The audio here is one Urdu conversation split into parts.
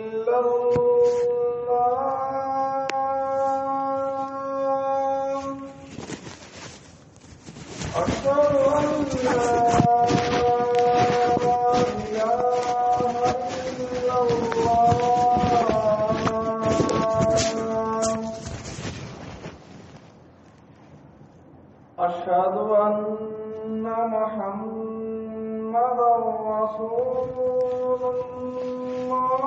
إلا الله أشهد أن لا إله إلا الله أشهد أن محمدا رسول الله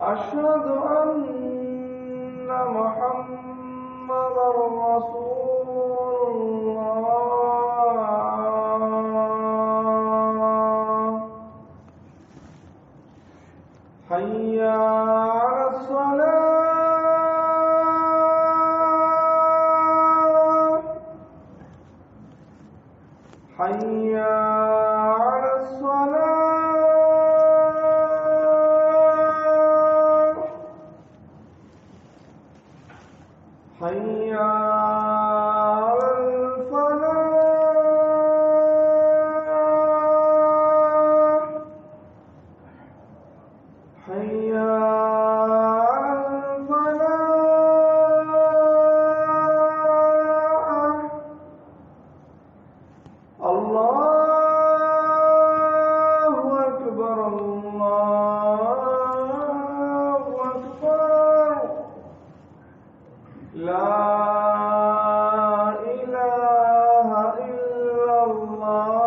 أشهد أن محمدا رسول الله حي على الصلاة حي على الصلاة حي على الفلاح حي على الفلاح الله أكبر الله أكبر لا إله إلا الله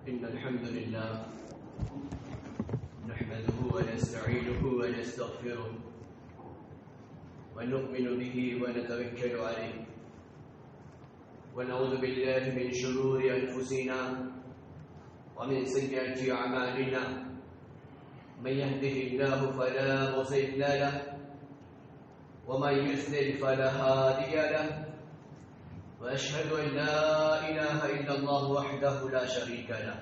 إن الحمد لله نحمده ونستعينه ونستغفره ونؤمن به ونتوكل عليه ونعوذ بالله من شرور أنفسنا ومن سيئات أعمالنا من يهده الله فلا مضل له ومن يضلل فلا هادي له وأشهد أن لا إله إلا الله وحده لا شريك له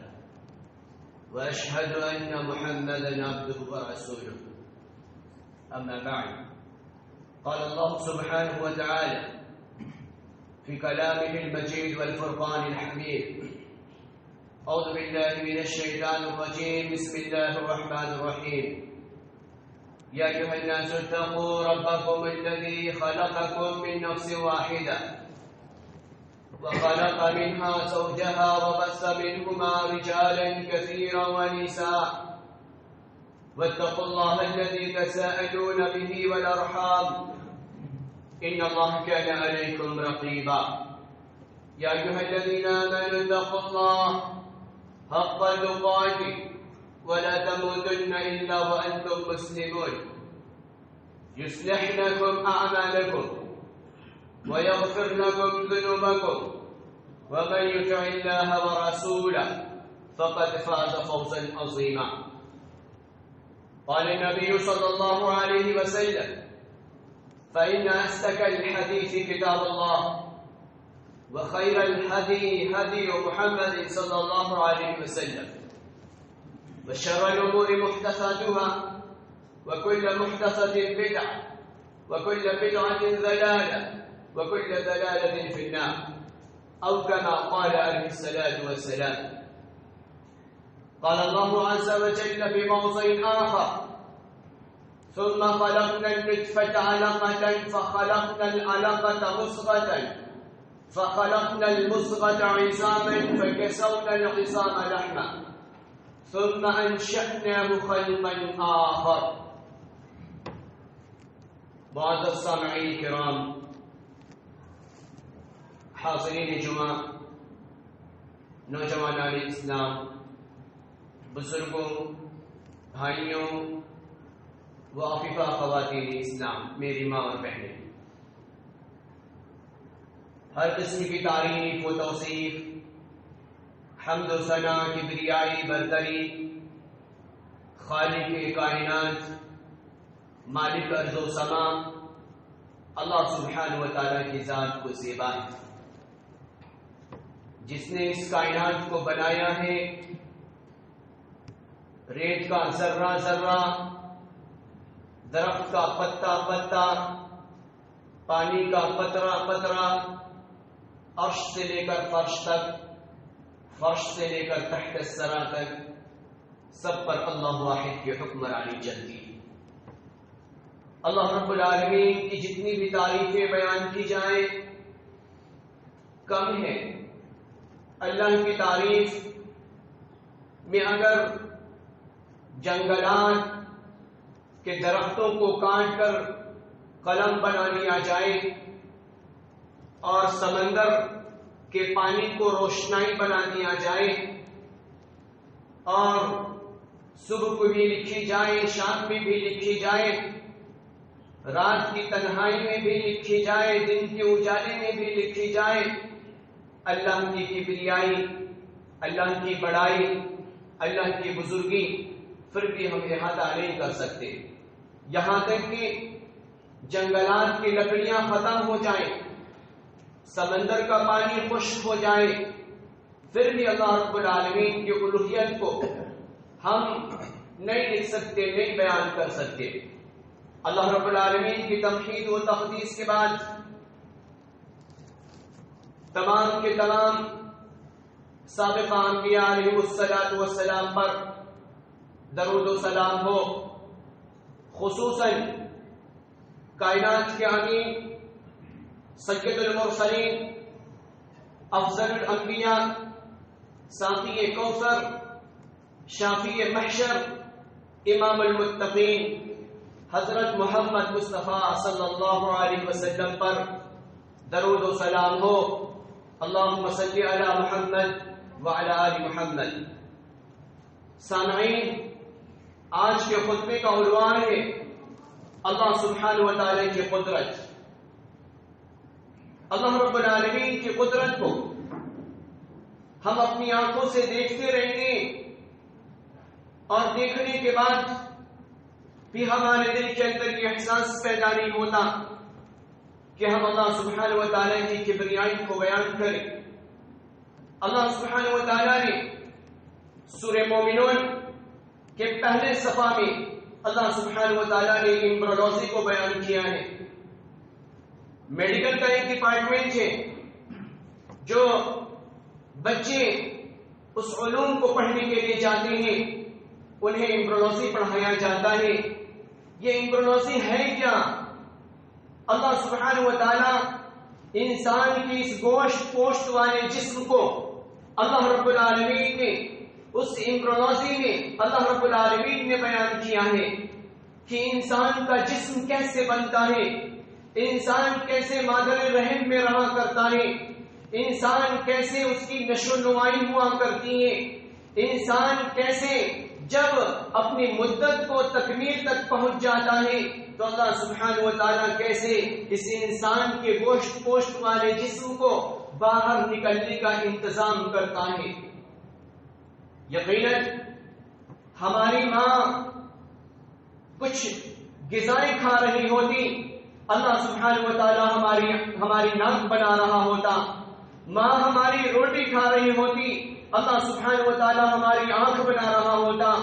وأشهد أن محمدًا عبده ورسوله أما بعد قال الله سبحانه وتعالى في كلامه المجيد والفرقان الحميد أعوذ بالله من الشيطان الرجيم بسم الله الرحمن الرحيم يا أيها الناس اتقوا ربكم الذي خلقكم من نفس واحدة وخلق منها زوجها وبث منهما رجالا كثيرا ونساء واتقوا الله الذي تساءلون به والأرحام إن الله كان عليكم رقيبا يا أيها الذين آمنوا اتقوا الله حق تقاته ولا تموتن إلا وأنتم مسلمون يصلح لكم أعمالكم ويغفر لكم ذنوبكم ومن يطع الله ورسوله فقد فاز فوزا عظيما قال النبي صلى الله عليه وسلم فإن أصدق الحديث كتاب الله وخير الهدي هدي محمد صلى الله عليه وسلم وشر الأمور محدثاتها وكل محدثة بدعة وكل بدعة ضلالة وكل ضلالة في النار أو كما قال عليه الصلاة والسلام قال الله عز وجل في موضع آخر ثم خلقنا النطفة علقة فخلقنا العلقة مضغة فخلقنا المضغة عظاما فكسونا العظام لحما ثم أنشأناه خلقا آخر معزز السامعين الكرام حاضرین جمعہ نوجوانان اسلام بزرگوں بھائیوں و عفیفہ خواتین اسلام میری ماں اور بہنیں ہر قسم کی تعریف و توصیف حمد و ثنا کبریائی برتری خالق کائنات مالک ارض و سما اللہ سبحانہ و تعالیٰ کی ذات کو زیبا ہے، جس نے اس کائنات کو بنایا ہے، ریت کا ذرہ ذرہ، درخت کا پتا پتا، پانی کا قطرہ قطرہ، عرش سے لے کر فرش تک، فرش سے لے کر تحت الثری تک، سب پر اللہ واحد کی حکمرانی چلتی ہے۔ اللہ رب العالمین کی جتنی بھی تعریفیں بیان کی جائیں کم ہے۔ اللہ کی تعریف میں اگر جنگلات کے درختوں کو کاٹ کر قلم بنا لیا جائے اور سمندر کے پانی کو روشنائی بنا دیا جائے اور صبح کو بھی لکھی جائے، شام میں بھی لکھی جائے، رات کی تنہائی میں بھی لکھی جائے، دن کے اجالے میں بھی لکھی جائے، اللہ کی کبریائی، اللہ کی بڑائی، اللہ کی بزرگی، پھر بھی ہم احاطہ نہیں کر سکتے۔ یہاں تک کہ جنگلات کی لکڑیاں ختم ہو جائیں، سمندر کا پانی خشک ہو جائے، پھر بھی اللہ رب العالمین کی الوہیت کو ہم نہیں لکھ سکتے، نہیں بیان کر سکتے۔ اللہ رب العالمین کی توحید و تقدیس کے بعد تمام کے تمام سابقہ انبیاء علیہ الصلوۃ والسلام پر درود و سلام ہو، خصوصاً کائنات کے امین سید المرسلین، افضل الانبیاء، ساقی کوثر، شافی محشر، امام المتقین حضرت محمد مصطفیٰ صلی اللہ علیہ وسلم پر درود و سلام ہو۔ اللہم صلی علی محمد وعلی آل محمد۔ سامعین، آج کے خطبے کا عنوان ہے اللہ سبحانہ و تعالی کی قدرت۔ اللہ رب العالمین کی قدرت کو ہم اپنی آنکھوں سے دیکھتے رہیں گے اور دیکھنے کے بعد بھی ہمارے دل کے اندر یہ احساس پیدا نہیں ہوتا کہ ہم اللہ سبحانہ و تعالی کی کبریائی کو بیان کریں۔ اللہ سبحانہ و تعالی نے سورہ مومنون کے پہلے صفحہ میں اللہ سبحانہ و تعالی نے ایمبریولوجی کو بیان کیا ہے۔ میڈیکل کا ایک ڈپارٹمنٹ ہے جو بچے اس علوم کو پڑھنے کے لیے جاتے ہیں، انہیں ایمبریولوجی پڑھایا جاتا ہے۔ یہ ایمبریولوجی ہے کیا؟ اللہ سبحانہ و تعالی انسان کی اس گوشت پوشت والے جسم کو اللہ رب العالمین نے اس ایمبریولوجی میں اللہ رب العالمین نے بیان کیا ہے کہ انسان کا جسم کیسے بنتا ہے، انسان کیسے مادر رحم میں رہا کرتا ہے، انسان کیسے اس کی نشو نمائی ہوا کرتی ہے، انسان کیسے جب اپنی مدت کو تکمیل تک پہنچ جاتا ہے تو اللہ سبحانہ و تعالیٰ کیسے اس انسان کے گوشت پوشت والے جسم کو باہر نکلنے کا انتظام کرتا ہے۔ یقیناً ہماری ماں کچھ غذائیں کھا رہی ہوتی، اللہ سبحانہ و تعالیٰ ہماری ناک بنا رہا ہوتا، ماں ہماری روٹی کھا رہی ہوتی، اللہ سبحانہ و تعالیٰ ہماری آنکھ بنا رہا ہوتا،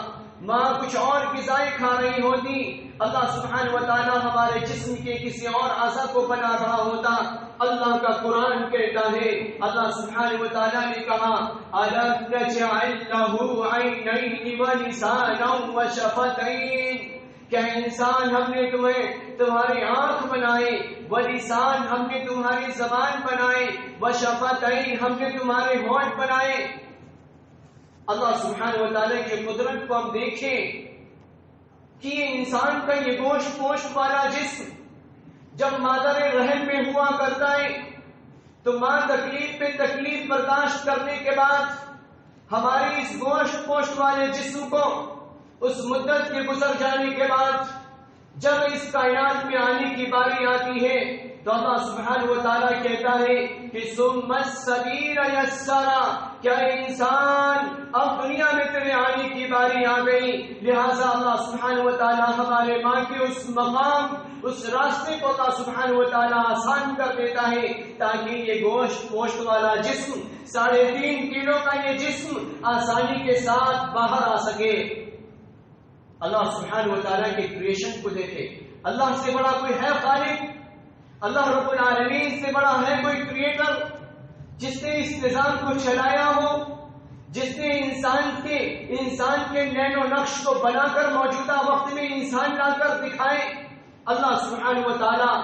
ماں کچھ اور غذائیں کھا رہی ہوتی، اللہ سبحانہ و تعالیٰ ہمارے جسم کے کسی اور اعضاء کو بنا رہا ہوتا۔ اللہ کا قرآن کہتا ہے، اللہ سبحانہ و تعالیٰ نے کہا أَلَمْ نَجْعَلْ لَهُ عَيْنَيْنِ وَلِسَانًا وَشَفَتَيْنِ، کہ انسان ہم نے تمہاری آنکھ بنائے، وَلِسَان ہم نے تمہاری زبان بنائے، وَشَفَتَيْنِ ہم نے تمہارے ہونٹ بنائے۔ اللہ سبحانہ و تعالیٰ کی قدرت کو ہم دیکھیں کہ یہ انسان کا یہ گوشت پوشت والا جسم جب مادر رحم میں ہوا کرتا ہے تو ماں تکلیف پہ تکلیف برداشت کرنے کے بعد ہماری اس گوشت پوشت والے جسم کو اس مدت کے گزر جانے کے بعد جب اس کائنات میں آنے کی باری آتی ہے تو اللہ سبحانہ و تعالیٰ کہتا ہے کہ ثم السبیل یسرا، کیا انسان اب دنیا میں تیرے آنے کی باری آ گئی، لہذا اللہ سبحانہ و تعالیٰ ہمارے ماں کے اس مقام، اس راستے کو اللہ سبحانہ و تعالیٰ آسان کر دیتا ہے تاکہ یہ گوشت والا جسم 3.5 کلو کا یہ جسم آسانی کے ساتھ باہر آ سکے۔ اللہ سبحانہ و تعالیٰ کے کریشن کو دیکھے، اللہ سے بڑا کوئی ہے خالق؟ اللہ رب العالمین سے بڑا ہے کوئی کریٹر جس نے اس نظام کو چلایا ہو، جس نے انسان کے نین و نقش کو بنا کر موجودہ وقت میں انسان لا کر دکھائے؟ اللہ سبحانہ و تعالیٰ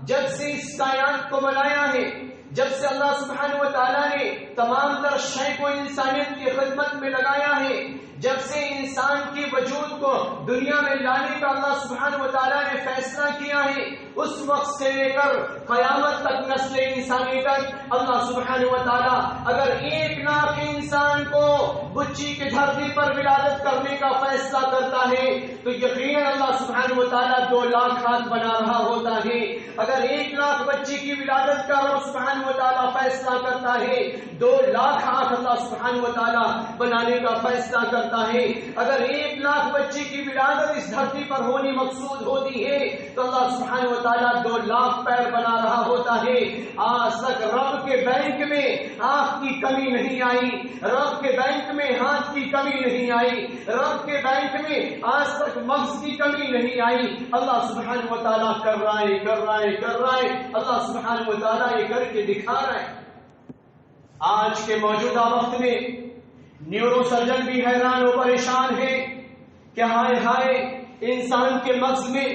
جب سے اس کائنات کو بنایا ہے، جب سے اللہ سبحانہ و تعالیٰ نے تمام تر شے کو انسانیت کی خدمت میں لگایا ہے، جب سے انسان کے وجود کو دنیا میں لانے کا اللہ سبحانہ و تعالیٰ نے فیصلہ کیا ہے، اس وقت سے لے کر قیامت تک نسل انسانی تک اللہ سبحانہ و تعالیٰ اگر 1 لاکھ انسان کو بچی کی دھرتی پر ولادت کرنے کا فیصلہ کرتا ہے تو یقیناً اللہ سبحانہ و تعالیٰ 2 لاکھ ہاتھ بنا رہا ہوتا ہے۔ اگر 1 لاکھ بچی کی ولادت کا رب سبحانہ و تعالیٰ فیصلہ کرتا ہے 2 لاکھ ہاتھ اللہ سبحانہ و تعالیٰ بنانے کا فیصلہ کرتا ہے۔ اگر 1 لاکھ بچی کی ولادت اس دھرتی پر ہونی مقصود ہوتی ہے تو اللہ سبحانہ و تعالیٰ 2 لاکھ پیر بنا رہا ہوتا ہے۔ آج تک رب کے بینک میں آنکھ کی کمی نہیں آئی، رب کے بینک میں ہاتھ کی کمی نہیں آئی، رب کے بینک میں آج تک مغز کی کمی نہیں آئی۔ اللہ سبحانہ و تعالیٰ کر رہا ہے، اللہ سبحانہ و تعالیٰ یہ کر کے دکھا رہا ہے۔ آج کے موجودہ وقت میں نیورو سرجن بھی حیران و پریشان ہے کہ ہائے انسان کے مغز میں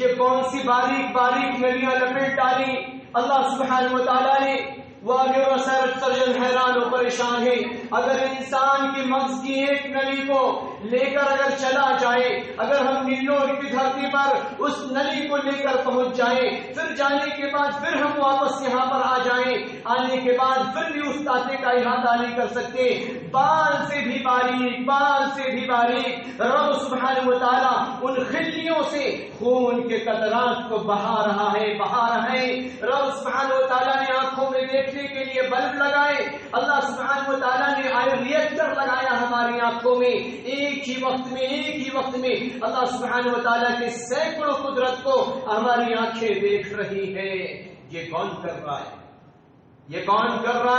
یہ کون سی باریک باریک نلیاں لپیٹ ڈالی اللہ سبحانہ و تعالیٰ نے۔ وہ نیورو سرجن حیران و پریشان ہے، اگر انسان کی مغز کی ایک نلی کو لے کر اگر چلا جائے، اگر ہم نیلور کی دھرتی پر اس نلی کو لے کر پہنچ جائیں، پھر جانے کے بعد پھر ہم واپس یہاں پر آ جائیں، آنے کے بعد پھر بھی اس طاقے کا احاطہ نہیں کر سکتے۔ بال سے بھی باریک رب سبحانہ و تعالیٰ ان خلیوں سے خون کے قطرات کو بہا رہا ہے۔ رب سبحانہ و تعالیٰ نے آنکھوں میں دیکھنے کے لیے بلب لگائے، اللہ سبحانہ و تعالیٰ نے آئرن ریئیکٹر لگایا ہماری آنکھوں میں، ایک ہی وقت میں اللہ سبحانہ و تعالیٰ کے سینکڑوں قدرت کو ہماری آنکھیں دیکھ رہی ہے۔ یہ کون کر رہا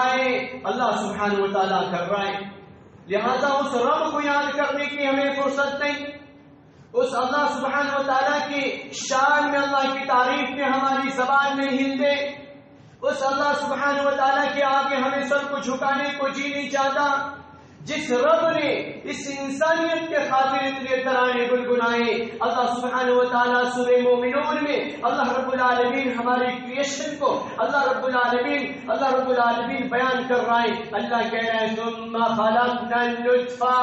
ہے؟ اللہ سبحانہ و تعالیٰ کر رہا ہے۔ لہذا اس رب کو یاد کرنے کی ہمیں فرصت نہیں، اس اللہ سبحانہ و تعالیٰ کی شان میں اللہ کی تعریف میں ہماری زبان نہیں ہلتے، اس اللہ سبحانہ و تعالیٰ کے آگے ہمیں سب کو جھکانے کو جی نہیں چاہتا، جس رب نے اس انسانیت کے خاطر اتنے ترانے گنگنائے۔ اللہ سبحانہ و تعالیٰ سورہ مومنون میں اللہ رب العالمین ہماری کریشن کو اللہ رب العالمین بیان کر رہا ہے۔ اللہ کہہ رہا ہے ثم خلقنا النطفہ،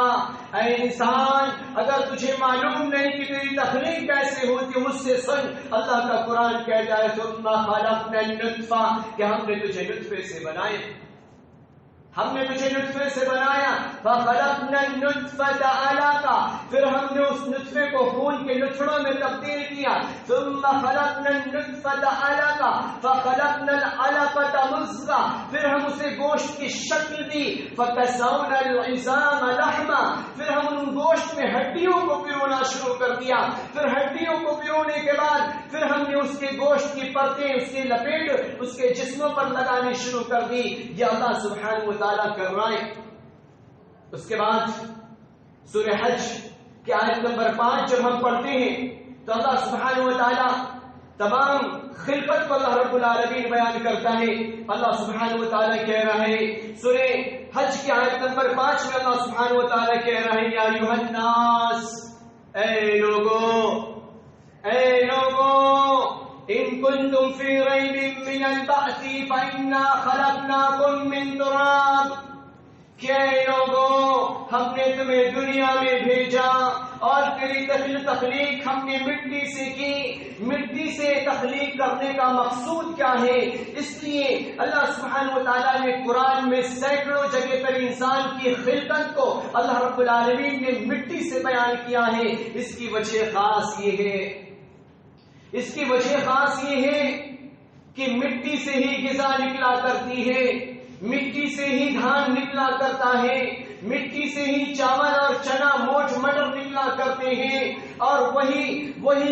اے انسان اگر تجھے معلوم نہیں کہ تیری تخلیق کیسے ہوتی مجھ سے سن، اللہ کا قرآن کہتا ہے ثم خلقنا النطفہ کہ ہم نے تجھے نطفے سے بنایا، فخلقنا النطفة علقة، پھر ہم نے اس نطفے کو خون کے نتھڑوں میں تبدیل کیا، ثم خلقنا النطفة علقة فخلقنا العلقة مضغة، پھر ہم اسے گوشت کی شکل دی، فکسونا العظام لحما، پھر ہم ان گوشت میں ہڈیوں کو پیرونا شروع کر دیا، پھر ہڈیوں کو پیرونے کے بعد پھر ہم نے اس کے گوشت کی پرتیں، اس کی لپیٹ اس کے جسموں پر لگانی شروع کر دی۔ یہ اللہ سبحانہ و تعالیٰ کر رہا ہے۔ اس کے بعد سورہ حج کی آیت نمبر 5 جب ہم پڑھتے ہیں تو اللہ سبحانہ و تعالیٰ تمام خلقت کو اللہ رب العالمین بیان کرتا ہے۔ اللہ سبحانہ و تعالیٰ کہہ رہا ہے سورہ حج کی آیت نمبر 5 میں اللہ سبحانہ و تعالیٰ کہہ رہا ہے یا ایھا الناس، اے لوگو ان کنتم فی ریب من البعث فانا خلقناکم من تراب، کہ اے لوگو ہم نے تمہیں دنیا میں بھیجا اور تیری تخلیق ہم نے مٹی سے کی۔ مٹی سے تخلیق کرنے کا مقصود کیا ہے؟ اس لیے اللہ سبحانہ و تعالیٰ نے قرآن میں سینکڑوں جگہ پر انسان کی خلقت کو اللہ رب العالمین نے مٹی سے بیان کیا ہے۔ اس کی وجہ خاص یہ ہے کہ مٹی سے ہی غذا نکلا کرتی ہے، مٹی سے ہی دھان نکلا کرتا ہے، مٹی سے ہی چاول اور چنا موٹ مٹر نکلا کرتے ہیں، اور وہی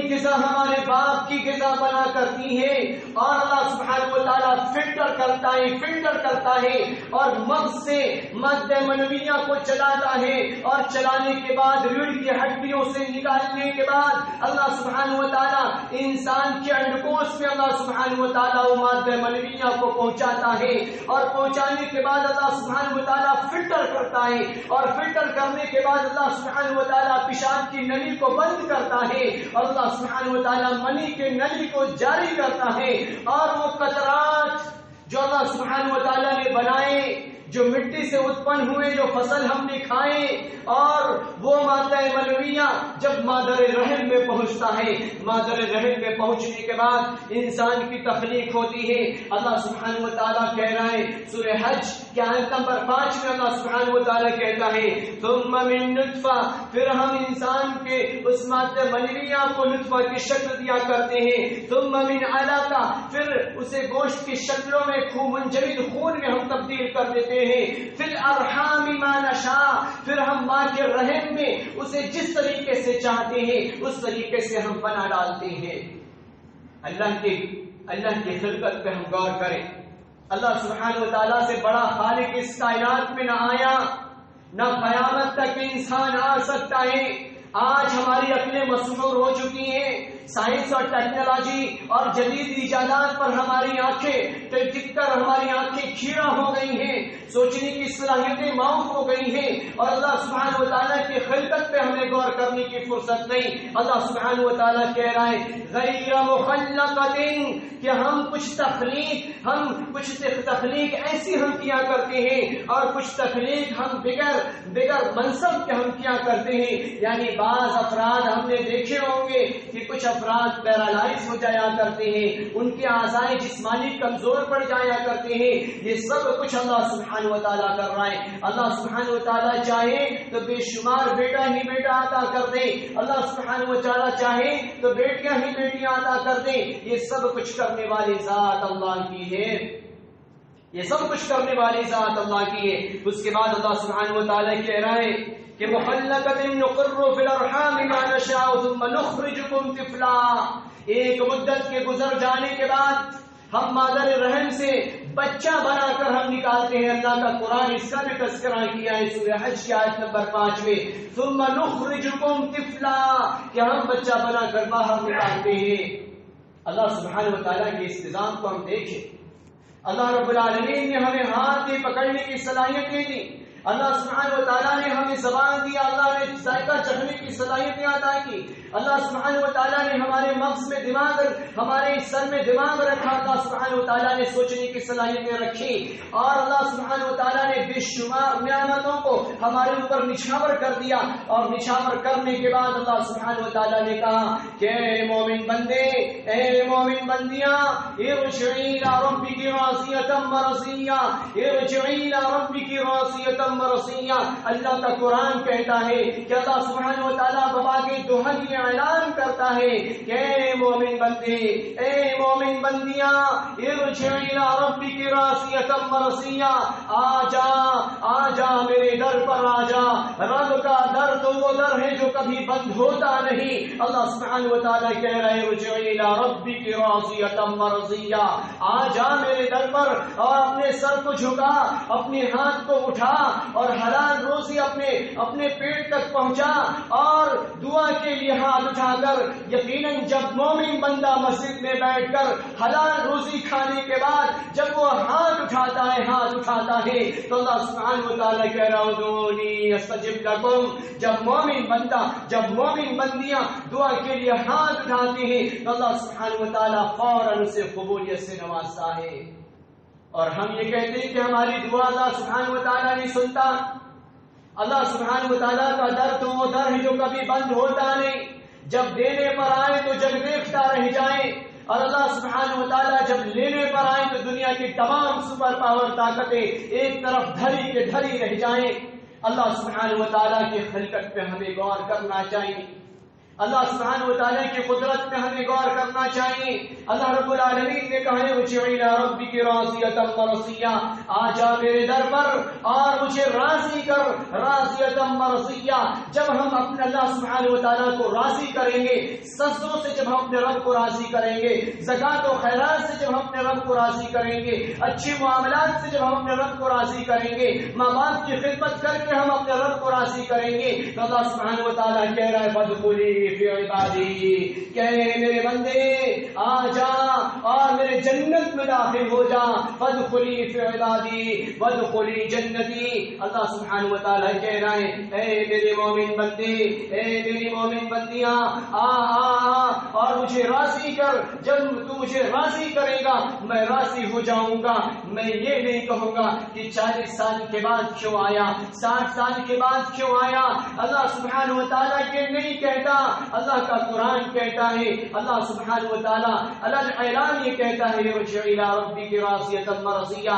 غذا ہمارے باپ کی غذا بنا کرتی ہے، اور اللہ سبحانہ و تعالیٰ فلٹر کرتا ہے اور مغز سے مادہ منویہ کو چلاتا ہے، اور چلانے کے بعد ریڑھ کی ہڈیوں سے نکالنے کے بعد اللہ سبحانہ و تعالیٰ انسان کے انڈکوش میں اللہ سبحانہ و تعالیٰ وہ مادہ منویہ کو پہنچاتا ہے، اور پہنچانے کے بعد اللہ سبحانہ و تعالیٰ فلٹر کرتا ہے، اور فلٹر کرنے کے بعد اللہ سبحانہ و تعالیٰ پیشاب کی نلی کو بند کرتا ہے، اور اللہ سبحانہ و تعالیٰ منی کے نلی کو جاری کرتا ہے، اور وہ قطرات جو اللہ سبحانہ و تعالیٰ نے بنائے، جو مٹی سے اتپن ہوئے، جو فصل ہم نے کھائے، اور وہ مادہ منویہ جب مادر رحم میں پہنچتا ہے، مادر رحم میں پہنچنے کے بعد انسان کی تخلیق ہوتی ہے۔ اللہ سبحانہ و تعالیٰ کہہ رہا ہے سورہ حج کے آیت نمبر 5 میں اللہ سبحانہ و تعالیٰ کہتا ہے ثم من نطفہ، پھر ہم انسان کے اس مادہ منویہ کو نطفہ کی شکل دیا کرتے ہیں، ثم من علقہ، پھر اسے گوشت کی شکلوں میں منجمد خون میں ہم تبدیل کر دیتے ہیں، فی الارحام ما نشاء، پھر ہم ماں کے رحم میں اسے جس طریقے سے چاہتے ہیں اس طریقے سے ہم بنا ڈالتے ہیں۔ اللہ کی خلقت پہ ہم غور کریں، اللہ سبحانہ و تعالیٰ سے بڑا خالق اس کائنات میں نہ آیا، نہ قیامت تک انسان آ سکتا ہے۔ آج ہماری عقلیں مسحور ہو چکی ہیں، سائنس اور ٹیکنالوجی اور جدید ایجادات پر ہماری آنکھیں ٹک کر ہماری آنکھیں کھیرا ہو گئی ہیں، سوچنے کی صلاحیتیں معاف ہو گئی ہیں، اور اللہ سبحانہ و تعالیٰ کی خلقت پہ ہمیں غور کرنے کی فرصت نہیں۔ اللہ سبحانہ و تعالیٰ کہہ رہا ہے غیر مخلقۃ، کہ ہم کچھ تخلیق ایسی ہم کیا کرتے ہیں، اور کچھ تخلیق ہم بغیر منصب کے ہم کیا کرتے ہیں۔ یعنی بعض افراد ہم نے دیکھے ہوں گے کہ کچھ افراد پیرالائز ہو جایا کرتے ہیں، ان کے اعضاء جسمانی کمزور پڑ جایا کرتے ہیں، یہ سب کچھ اللہ سبحانہ و تعالیٰ کر رہا ہے۔ اللہ سبحانہ و تعالیٰ چاہے تو بے شمار بیٹا ہی بیٹا عطا کر دے، اللہ سبحانہ و تعالیٰ چاہے تو بیٹیاں ہی بیٹیاں عطا کر دے، یہ سب کچھ کرنے والی ذات اللہ کی ہے، یہ سب کچھ کرنے والی ذات اللہ کی ہے۔ اس کے بعد اللہ سبحانہ و تعالیٰ کہہ رہا ہے کہ مخلقۃ نقر فی الارحام ما نشاء ثم نخرجکم طفلا، ایک مدت کے گزر جانے کے بعد ہم مادر رحم سے بچہ بنا کر ہم نکالتے ہیں۔ اللہ کا قرآن اس کا بھی تذکرہ کیا ہے سورہ حج کی آیت نمبر 5 میں، ثم نخرجکم طفلا، کہ ہم بچہ بنا کر باہر نکالتے ہیں۔ اللہ سبحانہ و تعالیٰ کے انتظام کو ہم دیکھیں، اللہ رب العالمین نے ہمیں ہاتھ میں پکڑنے کی صلاحیتیں دی، اللہ سبحانہ و تعالیٰ نے ہمیں زبان دیا، اللہ نے ذائقہ چکھنے کی صلاحیتیں عطا کی، اللہ سبحانہ و تعالیٰ نے ہمارے مغز میں دماغ، ہمارے سر میں دماغ رکھا، اللہ سبحانہ و تعالیٰ نے سوچنے کی صلاحیتیں رکھی، اور اللہ سبحانہ و تعالیٰ نے بے شمار نعمتوں کو ہمارے اوپر نچھاور کر دیا، اور نچھاور کرنے کے بعد اللہ سبحانہ و تعالیٰ نے کہا کہ اے مومن بندے، اے مومن بندیاں، ارجعی الی ربک راضیۃ مرضیہ، ارجعی الی ربک راضیۃ مرضیہ۔ اللہ کا قرآن کہتا ہے کہ اللہ سبحانہ و تعالیٰ بابا کے دوہن میں اعلان کرتا ہے کہ اے مومن بندے، اے مومن بندیاں، ارجع الی ربک راضیۃ مرضیہ، آ جا میرے در پر آ جا۔ رب کا در تو وہ در ہے جو کبھی بند ہوتا نہیں۔ اللہ سبحانہ و تعالیٰ کہہ رہے ہیں ارجع الی ربک راضیۃ مرضیہ، آ جا میرے در پر اور اپنے سر کو جھکا، اپنے ہاتھ کو اٹھا اور حلال روزی اپنے پیٹ تک پہنچا، اور دعا کے لیے ہاتھ اٹھا کر، یقیناً جب مومن بندہ مسجد میں بیٹھ کر حلال روزی کھانے کے بعد جب وہ ہاتھ اٹھاتا ہے تو اللہ سبحانہ و تعالیٰ کہہ رہا ادعونی استجب لکم، جب مومن بندیاں دعا کے لیے ہاتھ اٹھاتے ہیں تو اللہ سبحانہ و تعالیٰ فوراً اسے قبولیت سے نوازتا ہے۔ اور ہم یہ کہتے ہیں کہ ہماری دعا اللہ سبحانہ و تعالیٰ نہیں سنتا۔ اللہ سبحانہ و تعالیٰ کا در تو وہ در ہے جو کبھی بند ہوتا نہیں، جب دینے پر آئے تو جب دیکھتا رہ جائے، اور اللہ سبحانہ و تعالیٰ جب لینے پر آئے تو دنیا کی تمام سپر پاور طاقتیں ایک طرف دھری کے دھری رہ جائیں۔ اللہ سبحانہ و تعالیٰ کی خلقت پہ ہمیں غور کرنا چاہیے۔ اللہ سبحانہ وتعالی کی قدرت میں ہمیں غور کرنا چاہیے. اللہ رب العالمین نے کہا ہے ارجع الی ربک راضیۃ مرضیہ، آ جا میرے در پر اور مجھے راضی کر. راضیۃ مرضیہ، جب ہم اپنے اللہ سبحانہ وتعالی کو راضی کریں گے، سجدوں سے جب ہم اپنے رب کو راضی کریں گے، زکات و خیرات سے جب ہم اپنے رب کو راضی کریں گے، اچھے معاملات سے جب ہم اپنے رب کو راضی کریں گے، ماں باپ کی خدمت کر کے ہم اپنے رب کو راضی کریں گے، تو اللہ سبحانہ وتعالی کہہ رہا ہے فادخلی فی عبادی، کہے میرے بندے آ جا اور میرے جنت میں داخل ہو جا. فادخلی فی عبادی وادخلی جنتی. اللہ سبحانہ وتعالی کہہ رہا ہے اے میرے مومن بندے، اے میری مومن بندیاں، آ اور مجھے راضی کر. جب تو مجھے راضی کرے گا میں راضی ہو جاؤں گا. میں یہ نہیں کہوں گا کہ 40 سال کے بعد کیوں آیا، 60 سال کے بعد کیوں آیا. اللہ سبحانہ وتعالی یہ نہیں کہتا، اللہ کا قرآن کہتا ہے، اللہ سبحانہ وتعالی اعلان یہ کہتا ہے ارجع الی ربک راضیۃ مرضیہ.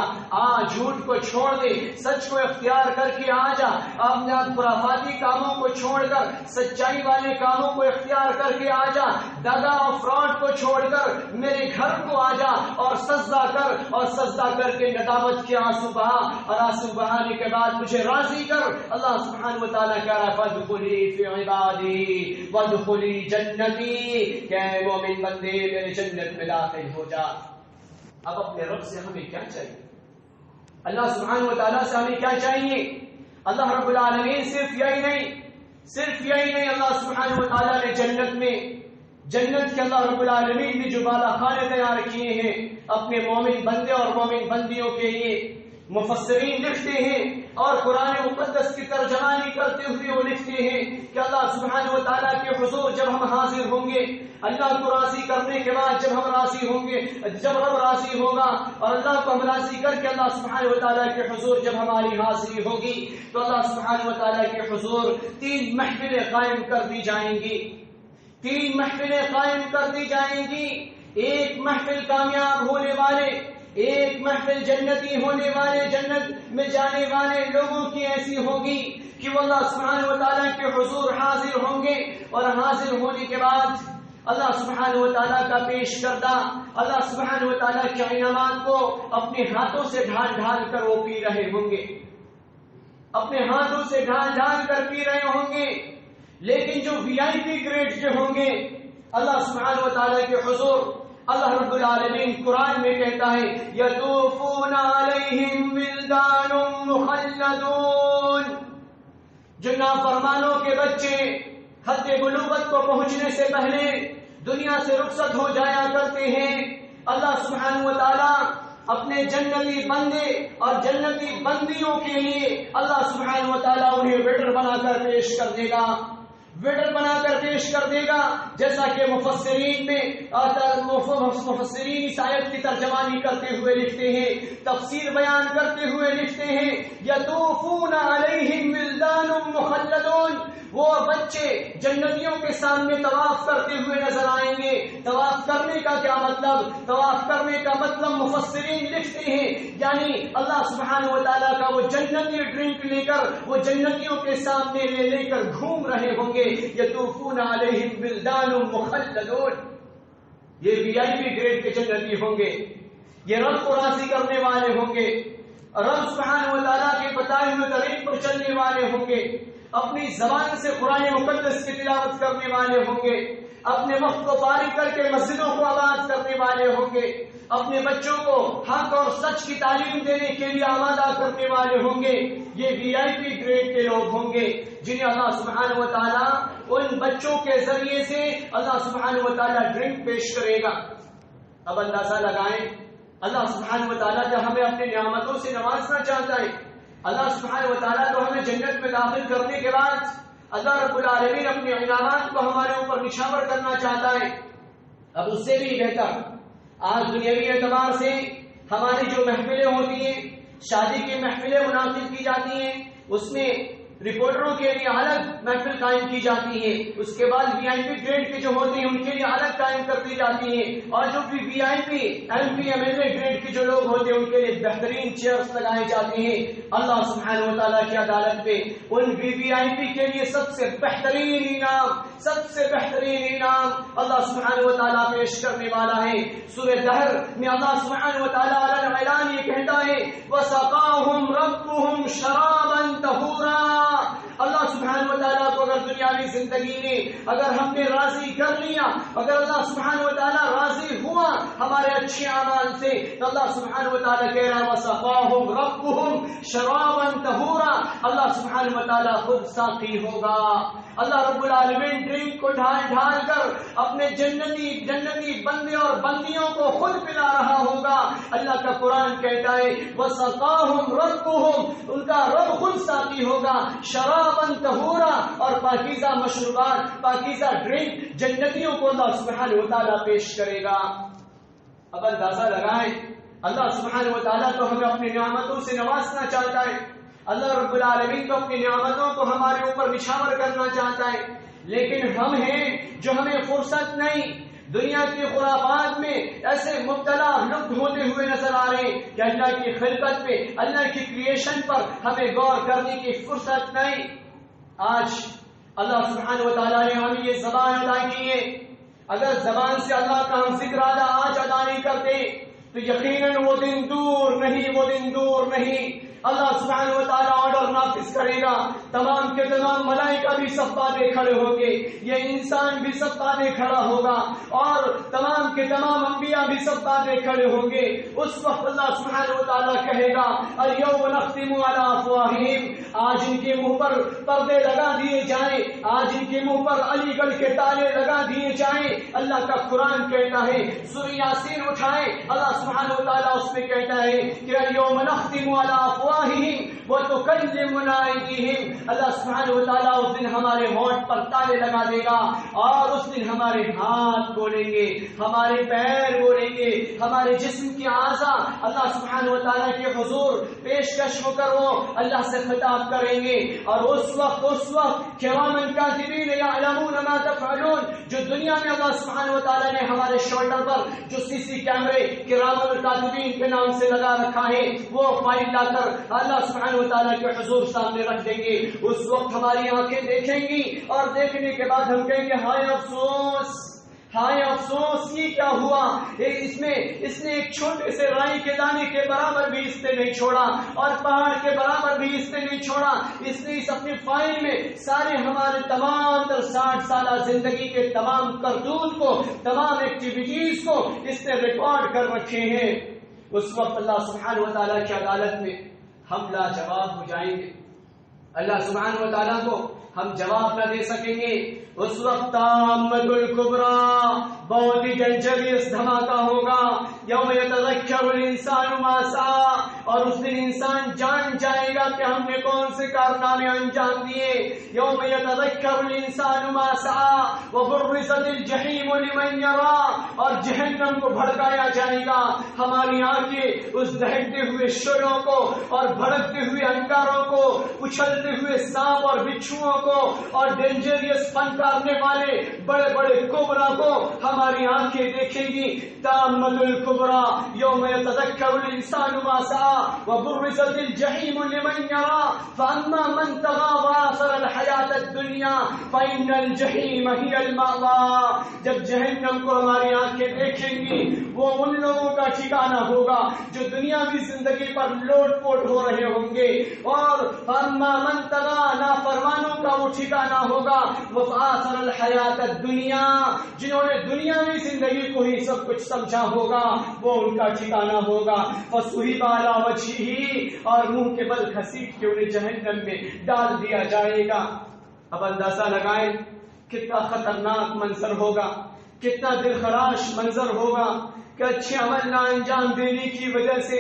جھوٹ کو چھوڑ دے، سچ کو اختیار کر کے آ جا. اپنے خرافاتی کاموں کو چھوڑ کر سچائی والے کاموں کو اختیار کر کے آ جا. دغا اور فراڈ کو چھوڑ کر میرے گھر کو آ جا اور سجدہ کر، اور سجدہ کر کے ندامت کے آنسو بہا، اور آنسو بہانے کے بعد مجھے راضی کر. اللہ سبحانہ وتعالی کہہ رہا ہے فادخلی فی عبادی وادخلی جنتی، کہ مومن بندے میرے جنت میں داخل ہو جا. اب اپنے رب سے ہمیں کیا چاہیے؟ اللہ سبحانہ وتعالی سے ہمیں کیا چاہیے؟ اللہ رب العالمین صرف یہی نہیں اللہ سبحانہ وتعالی نے جنت کے اللہ رب العالمین نے جو بالا خانے تیار کیے ہیں اپنے مومن بندے اور مومن بندیوں کے لیے. مفسرین لکھتے ہیں اور قرآن مقدس کی ترجمانی کرتے ہوئے وہ لکھتے ہیں کہ اللہ سبحانہ وتعالی کے حضور جب ہم حاضر ہوں گے، اللہ کو راضی کرنے کے بعد جب ہم راضی ہوں گے، جب رب راضی ہوگا اور اللہ کو ہم راضی کر کے اللہ سبحانہ وتعالی کے حضور جب ہماری حاضری ہوگی تو اللہ سبحانہ وتعالی کے حضور 3 محفلیں قائم کر دی جائیں گی. 3 محفلیں قائم کر دی جائیں گی. ایک محفل کامیاب ہونے والے، ایک محفل جنتی ہونے والے، جنت میں جانے والے لوگوں کی ایسی ہوگی کہ وہ اللہ سبحانہ وتعالی کے حضور حاضر ہوں گے، اور حاضر ہونے کے بعد اللہ سبحانہ وتعالی کا پیش کردہ اللہ سبحانہ وتعالی کے انعامات کو اپنے ہاتھوں سے ڈھال کر وہ پی رہے ہوں گے، اپنے ہاتھوں سے ڈھال کر پی رہے ہوں گے. لیکن جو VIP گریڈ کے ہوں گے اللہ سبحانہ وتعالی کے حضور، اللہ رب العالمین قرآن میں کہتا ہے یطوفون علیہم ولدان مخلدون، جو نافرمانوں کے بچے حد بلوغت کو پہنچنے سے پہلے دنیا سے رخصت ہو جایا کرتے ہیں، اللہ سبحانہ وتعالی اپنے جنتی بندے اور جنتی بندیوں کے لیے اللہ سبحانہ وتعالی انہیں ویٹر بنا کر پیش کر دے گا، ویٹر بنا کر پیش کر دے گا. جیسا کہ مفسرین اس آیت کی ترجمانی کرتے ہوئے لکھتے ہیں، تفسیر بیان کرتے ہوئے لکھتے ہیں یطوفون علیہم ولدان مخلدون، وہ بچے جنتیوں کے سامنے طواف کرتے ہوئے نظر آئیں گے. طواف کرنے کا کیا مطلب؟ طواف کرنے کا مطلب مفسرین لکھتے ہیں یعنی اللہ سبحانہ وتعالی کا وہ جنتی ڈرنک لے کر وہ جنتیوں کے سامنے لے کر گھوم رہے ہوں گے. یطوفون علیہم ولدان مخلدون، یہ VIP گریڈ کے جنتی ہوں گے، یہ رب کو راضی کرنے والے ہوں گے، رب سبحانہ وتعالی کے بتائے ہوئے طریق پر چلنے والے ہوں گے، اپنی زبان سے قرآن مقدس کی تلاوت کرنے والے ہوں گے، اپنے وقت کو فارغ کر کے مسجدوں کو آباد کرنے والے ہوں گے، اپنے بچوں کو حق اور سچ کی تعلیم دینے کے لیے آمادہ کرنے والے ہوں گے. یہ VIP گریڈ کے لوگ ہوں گے جنہیں اللہ سبحانہ وتعالی ان بچوں کے ذریعے سے اللہ سبحانہ وتعالی ڈرنک پیش کرے گا. اب اندازہ لگائیں اللہ سبحانہ وتعالی جب ہمیں اپنے نعمتوں سے نوازنا چاہتا ہے، اللہ سبحانہ وتعالی تو ہمیں جنت میں داخل کرنے کے بعد اللہ رب العالمین اپنے انعامات کو ہمارے اوپر نشاور کرنا چاہتا ہے. اب اس سے بھی بہتر آج دنیاوی اعتبار سے ہماری جو محفلیں ہوتی ہیں، شادی کی محفلیں منعقد کی جاتی ہیں، اس میں رپورٹروں کے لیے الگ محفل قائم کی جاتی ہے، اس کے بعد وی آئی پی گریڈ کے جو ہوتے ہیں ان کے لیے الگ قائم کر دی جاتی ہے، اور جو بھی V I P M P M L A grade کے جو لوگ ہوتے ہیں ان کے لیے بہترین چیئرز لگائے جاتے ہیں۔ اللہ سبحانہ و تعالیٰ کی عدالت میں ان وی آئی پی کے لیے سب سے بہترین انعام اللہ سبحانہ و تعالیٰ پیش کرنے والا ہے۔ سورہ دہر میں اللہ سبحانہ و تعالیٰ اعلان یہ کہتا ہے وَسَقَاهُمْ رَبُّهُمْ شَرَابًا طَهُورًا۔ اللہ سبحانہ و تعالیٰ کو اگر دنیاوی زندگی میں اگر ہم نے راضی کر لیا، اگر اللہ سبحانہ و تعالیٰ راضی ہوا ہمارے اچھے اعمال سے، تو اللہ سبحانہ و تعالیٰ کہہ رہا وَسَقَاهُمْ رَبُّهُمْ شَرَابًا طَهُورًا، اللہ سبحانہ و تعالیٰ خود ساقی ہوگا۔ اللہ رب العالمین ڈرنک کو ڈھال ڈھال کر اپنے جنتی بندے اور بندیوں کو خود پلا رہا ہوگا۔ اللہ کا قرآن کہتا ہے وَسَقَاهُمْ رَبُّهُمْ، ان کا رب خود ساقی ہوگا، شراباً طہورا، اور پاکیزہ مشروبات، پاکیزہ ڈرنک جنتیوں کو اللہ سبحانہ و تعالیٰ پیش کرے گا۔ اب اندازہ لگائیں، اللہ سبحانہ و تعالیٰ تو ہمیں اپنی نعمتوں سے نوازنا چاہتا ہے، اللہ رب العالمین تو اپنی نعمتوں کو ہمارے اوپر نچھاور کرنا چاہتا ہے، لیکن ہم ہیں جو ہمیں فرصت نہیں، دنیا کی خرافات میں ایسے مبتلا لپت ہوتے ہوئے نظر آ رہے ہیں کہ اللہ کی خلقت پہ، اللہ کی کریشن پر ہمیں غور کرنے کی فرصت نہیں۔ آج اللہ سبحانہ و تعالیٰ نے ہمیں یہ زبان عطا کی ہے، اگر زبان سے اللہ کا ہم ذکر آج ادا نہیں کرتے تو یقیناً وہ دن دور نہیں اللہ سبحانہ و تعالیٰ آرڈر نافذ کرے گا، تمام کے تمام ملائکہ بھی سب پادے کھڑے ہوں گے، یہ انسان بھی سب پادے کھڑا ہوگا، اور تمام کے تمام انبیاء بھی سب پادے کھڑے ہوں گے۔ اس وقت اللہ سبحانہ و تعالیٰ کہے گا الیوم نختم علی افواہہم، آج ان کے منہ پر پردے لگا دیے جائیں، آج ان کے منہ پر علی گڑھ کے تالے لگا دیے جائیں۔ اللہ کا قرآن کہتا ہے، سورہ یاسین اٹھائیں، اللہ سبحانہ و تعالیٰ اس میں کہتا ہے کہ الیوم نختم علی افواہہم وتکلمنا ایدیہم، اللہ سبحانہ و تعالیٰ اس دن ہمارے ہونٹ پر تالے لگا دے گا، اور اس دن ہمارے ہاتھ بولیں گے، ہمارے پیر بولیں گے، ہمارے جسم کی اعضاء اللہ سبحانہ و تعالیٰ کے حضور پیشکش ہو کر وہ اللہ سے خطاب کریں گے، اور اس وقت کرامن کاتبین یعلمون ما تفعلون، جو دنیا میں اللہ سبحانہ و تعالیٰ نے ہمارے شولڈر پر جو سی سی کیمرے کرامن کاتبین کے نام سے لگا رکھا ہے، وہ فائل لا کر اللہ سبحانہ و تعالیٰ کے حضور سامنے رکھ دیں گے۔ اس وقت ہماری آنکھیں دیکھیں گی، اور دیکھنے کے بعد ہم کہیں گے ہائے افسوس، یہ کیا ہوا، اس نے ایک چھوٹے سے رائی کے دانے کے برابر بھی اس نے نہیں چھوڑا، اور پہاڑ کے برابر بھی اس نے نہیں چھوڑا، اس نے اس اپنی فائل میں سارے ہمارے تمام تر 60 سالہ زندگی کے تمام کرتوت کو، تمام ایکٹیویٹیز کو اس نے ریکارڈ کر رکھے ہیں۔ اس وقت اللہ سبحانہ و تعالیٰ کی عدالت میں ہم لاجواب ہو جائیں گے، اللہ سبحانہ و تعالیٰ کو ہم جواب نہ دے سکیں گے۔ اس وقت تامت الکبریٰ، بہت ہی ڈینجریس دھماکہ ہوگا، یوم یتذکر الانسان ما سعی، اور اس دن انسان جان جائے گا کہ ہم نے کون سے کارنامے انجام دیے۔ یوم یتذکر الانسان ما سعی وبرزت الجحیم لمن یرا، اور جہنم کو بھڑکایا جائے گا، ہماری آنکھیں اس دہکتے ہوئے شعلوں کو اور بھڑکتے ہوئے انگاروں کو، اچھلتے ہوئے سانپ اور بچھوؤں کو اور ڈینجریس فن کرنے والے بڑے بڑے کبرا کو ہماری آنکھیں دیکھیں گی۔ تامت الکبریٰ یوم یتذکر الانسان ما سعی وبرزت الجحیم لمن یرا فاما من طغی وآثر الحیاۃ الدنیا فإن الجحیم ہی المأوی، جب جہنم کو ہماری آنکھیں دیکھیں گی وہ ان لوگوں کا ٹھکانہ ہوگا جو دنیاوی زندگی پر لوٹ پوٹ ہو رہے ہوں گے، اور فاما من طغی، نافرمانوں کا وہ ٹھکانہ ہوگا وآثر الحیاۃ الدنیا، جنہوں نے دنیاوی زندگی کو ہی سب کچھ سمجھا ہوگا، وہ ان کا ٹھکانہ ہوگا۔ فصحب علی وجہہ، اور منہ کے بل گھسیٹ کے انہیں جہنم میں ڈال دیا جائے گا۔ اب اندازہ لگائیں کتنا خطرناک منظر ہوگا، کتنا دل خراش منظر ہوگا کہ اچھے عمل نہ انجام دینے کی وجہ سے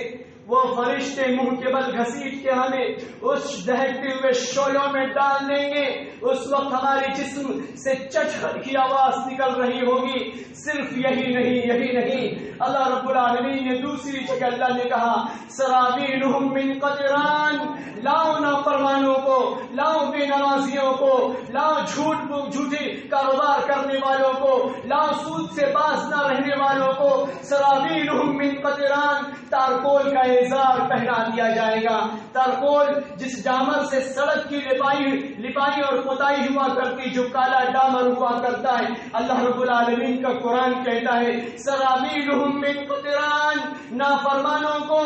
وہ فرشتے منہ کے بل گھسیٹ کے ہمیں اس دہکتے ہوئے شعلوں میں ڈال دیں گے. اس وقت ہمارے جسم سے چٹخٹ کی آواز نکل رہی ہوگی. صرف یہی نہیں, اللہ رب العالمین نے دوسری جگہ اللہ نے کہا سرابیلہم من قطران, لاؤ نافرمانوں کو, لاؤ بے نمازیوں کو, لاؤ جھوٹے کاروبار کرنے والوں کو, لاؤ سود سے باز نہ رہنے والوں کو, سرابیلہم من قطران, تارکول کا ازار پہنا دیا جائے گا. تارکول جس ڈامر سے سڑک کی لپائی اور پتائی ہوا کرتی, جو کالا ڈامر ہوا کرتا ہے, اللہ رب العالمین کا قرآن کہتا ہے سرابیلہم من قطران, نافرمانوں کو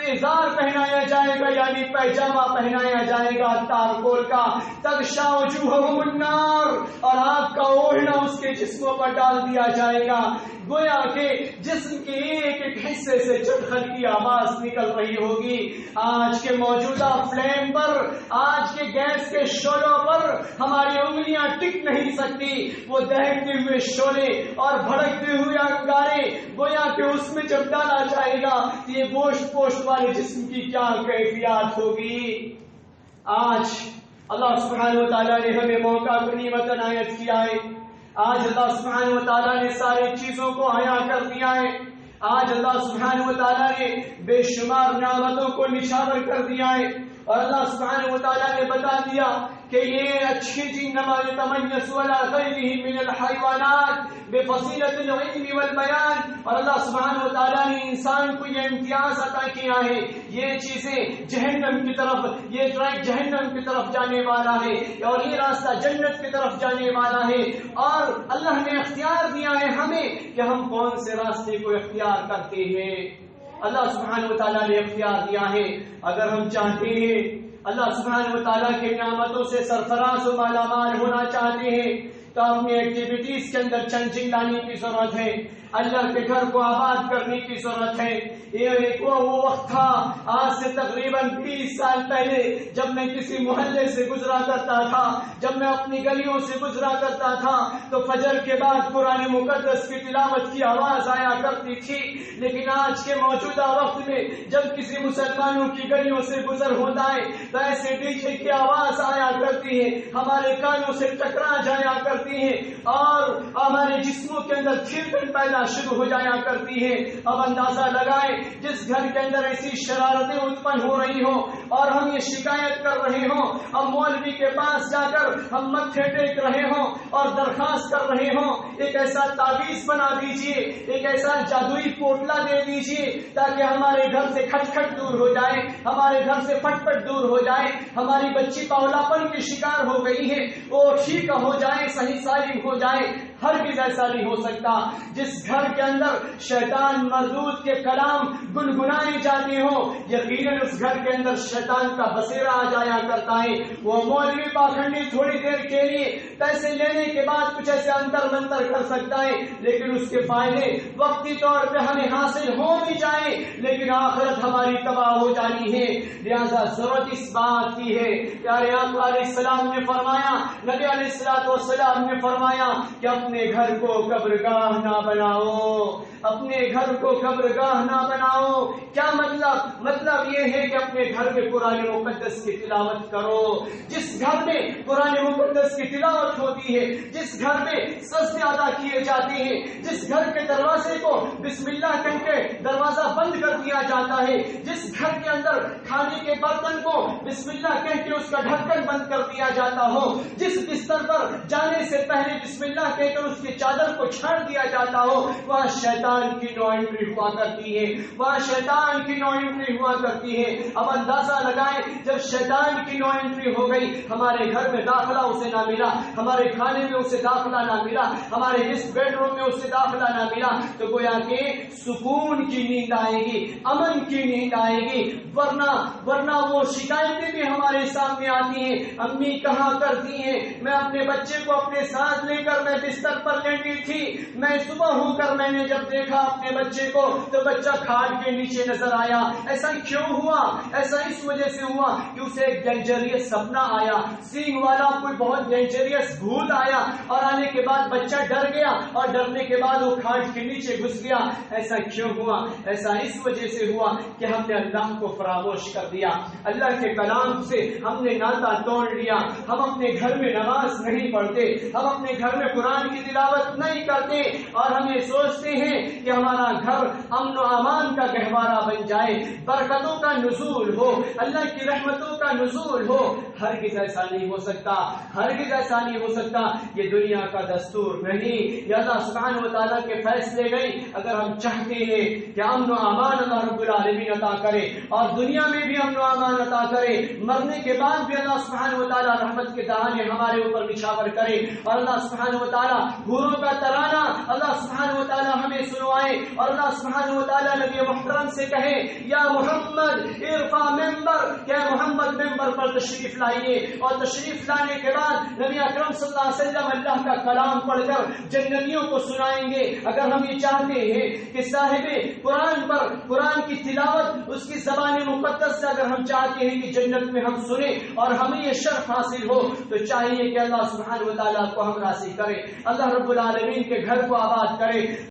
ازار پہنایا جائے گا, یعنی پیجامہ پہنایا جائے گا تارکول کا. تغشا وجوہہم النار, اور آگ کا اوڑھنا اس کے جسموں پر ڈال دیا جائے گا. گویا کہ جسم کے ایک ایک حصے سے چٹخٹ کی آواز نکل رہی ہوگی. آج کے موجودہ فلیم پر, آج کے گیس کے شعلوں پر ہماری انگلیاں ٹک نہیں سکتی. وہ دہکتے ہوئے شعلے اور بھڑکتے ہوئے انگارے, گویا کہ اس میں جب ڈالا جائے گا یہ گوشت پوشت والے جسم کی کیا کیفیات ہوگی. آج اللہ سبحانہ و تعالیٰ نے ہمیں موقع غنیمت عنایت کیا ہے. آج اللہ سبحانہ و تعالیٰ نے ساری چیزوں کو حیا کر دیا ہے. آج اللہ سبحانہ و تعالیٰ نے بے شمار نعمتوں کو نچھاور کر دیا ہے, اور اللہ سبحانہ و تعالیٰ نے بتا دیا کہ یہ اچھی چیز نما یتمینس ولا غیرہ من الحیوانات بفضیلۃ العلم والبیان. اور اللہ سبحانہ و تعالیٰ نے انسان کو یہ امتیاز عطا کیا ہے, یہ چیزیں جہنم کی طرف, یہ ٹریک جہنم کی طرف جانے والا ہے اور یہ راستہ جنت کی طرف جانے والا ہے. اور اللہ نے اختیار دیا ہے ہمیں کہ ہم کون سے راستے کو اختیار کرتے ہیں. اللہ سبحانہ و تعالیٰ نے اختیار دیا ہے. اگر ہم چاہتے ہیں اللہ سبحانہ و تعالیٰ کے نعمتوں سے سرفراز و مالا مال ہونا چاہتے ہیں, تو اپنی ایکٹیویٹیز کے اندر چینجنگ لانے کی ضرورت ہے. اللہ کے گھر کو آباد کرنے کی ضرورت ہے. یہ وہ وقت تھا آج سے تقریباً 20 سال پہلے, جب میں کسی محلے سے گزرا کرتا تھا, جب میں اپنی گلیوں سے گزرا کرتا تھا, تو فجر کے بعد قرآن مقدس کی تلاوت کی آواز آیا کرتی تھی. لیکن آج کے موجودہ وقت میں جب کسی مسلمانوں کی گلیوں سے گزر ہوتا ہے تو ایسے ڈی جے کی آواز آیا کرتی ہے, ہمارے کانوں سے ٹکرا جایا کرتی ہے, اور ہمارے جسموں کے اندر تھرکن پیدا شروع ہو جایا کرتی ہے. اب اندازہ لگائیں, جس گھر کے اندر ایسی شرارتیں اتپن ہو رہی ہوں اور ہم یہ شکایت کر رہے ہوں, اب مولوی کے پاس جا کر ہم متھے ٹیک رہے ہوں اور درخواست کر رہے ہوں ایک ایسا تعویذ بنا دیجئے, ایک ایسا جادوئی پوٹلا دے دیجئے تاکہ ہمارے گھر سے کھٹ کھٹ دور ہو جائے, ہمارے گھر سے پٹ پٹ دور ہو جائے, ہماری بچی پاولاپن کی شکار ہو گئی ہے وہ ٹھیک ہو جائے, صحیح سالم ہو جائے. ہرگز ایسا نہیں ہو سکتا. جس گھر کے اندر شیطان مردود کے کلام گنگنائے جاتے ہوں, یقیناً اس گھر کے اندر شیطان کا بسیرا آ جایا کرتا ہے. وہ مولوی پاکھنڈی تھوڑی دیر کے لیے پیسے لینے کے بعد کچھ ایسے انتر منتر کر سکتا ہے, لیکن اس کے فائدے وقتی طور پہ ہمیں حاصل ہو بھی جائے, لیکن آخرت ہماری تباہ ہو جانی ہے. لہذا ضرورت اس بات کی ہے. پیارے آقا علیہ السلام نے فرمایا, نبی علیہ السلام نے فرمایا کہ اپنے گھر کو قبرگاہ نہ بناؤ, اپنے گھر کو قبرگاہ نہ بناؤ. کیا مطلب یہ ہے کہ اپنے گھر میں قرآن مقدس کی تلاوت کرو. جس گھر میں قرآن مقدس کی تلاوت ہوتی ہے, جس گھر میں سجدے ادا کیے جاتے ہیں, جس گھر کے دروازے کو بسم اللہ کہہ کے دروازہ بند کر دیا جاتا ہے, جس گھر کے اندر کھانے کے برتن کو بسم اللہ کہہ کے اس کا ڈھکن بند کر دیا جاتا ہو, جس بستر پر جانے سے پہلے بسم اللہ کہہ کر اس کی چادر کو چھاڑ دیا جاتا ہو, وہاں شیطان کی نو انٹری ہوا کرتی ہے, وہاں شیطان کی نو انٹری ہوا کرتی ہے. اب اندازہ لگائیں, جب شیطان کی نو انٹری ہو گئی, ہمارے گھر میں داخلہ اسے نہ ملا, ہمارے کھانے میں اسے داخلہ نہ ملا, ہمارے اس بیڈ روم میں اسے داخلہ نہ ملا, تو گویا کہ سکون کی نیند آئے گی, امن کی نیند آئے گی. ورنہ وہ شکایتیں بھی ہمارے سامنے آتی ہیں. امی کہاں کرتی ہیں, میں اپنے بچے کو اپنے ساتھ لے کر میں بستر بستر پر لیٹی تھی، میں صبح ہو کر میں نے جب دیکھا اپنے بچے کو تو بچہ کھاٹ کے نیچے نظر آیا۔ ایسا کیوں ہوا؟ ایسا اس وجہ سے ہوا کہ اسے ایک ڈینجریس سپنا آیا، سینگ والا کوئی بہت ڈینجریس بھوت آیا، اور آنے کے بعد بچہ ڈر گیا اور ڈرنے کے بعد وہ کھاٹ کے نیچے گھس گیا۔ ایسا کیوں ہوا؟ ایسا اس وجہ سے ہوا کہ ہم نے اللہ کو فراموش کر دیا، اللہ کے کلام سے ہم نے ناطہ توڑ لیا۔ ہم اپنے گھر میں نماز نہیں پڑھتے، ہم اپنے گھر میں قرآن کی تلاوت نہیں کرتے، اور ہم یہ سوچتے ہیں کہ ہمارا گھر امن و امان کا گہوارہ بن جائے، برکتوں کا نزول ہو، اللہ کی رحمتوں کا نزول ہو۔ ہرگز ایسا نہیں ہو سکتا، ہرگز ایسا نہیں ہو سکتا، یہ دنیا کا دستور نہیں، یہ اللہ سبحانہ و تعالیٰ کے فیصلے نہیں۔ اگر ہم چاہتے ہیں کہ امن و امان اللہ رب العالمین عطا کرے اور دنیا میں بھی امن و امان عطا کرے، مرنے کے بعد بھی اللہ سبحانہ و تعالیٰ رحمت کے دہانے ہمارے اوپر نچھاور کرے، اور اللہ سبحانہ و تعالیٰ حوروں کا ترانہ اللہ سبحانہ و تعالیٰ ہمیں سنوائے، اور اللہ سبحانہ و تعالیٰ نبی محترم سے کہے یا محمد ارفع ممبر، کہ محمد ممبر پر تشریف لائیے، اور تشریف لانے کے بعد نبی اکرم صلی اللہ علیہ وسلم اللہ کا کلام پڑھ کر جنتیوں کو سنائیں گے۔ اگر ہم یہ چاہتے ہیں کہ صاحب قرآن پر قرآن کی تلاوت اس کی زبان مقدس سے اگر ہم چاہتے ہیں کہ جنت میں ہم سنیں اور ہمیں یہ شرف حاصل ہو، تو چاہیے کہ اللہ سبحانہ و تعالیٰ کو ہم راضی کرے، اللہ رب العالمین کے گھر کو آباد کرے۔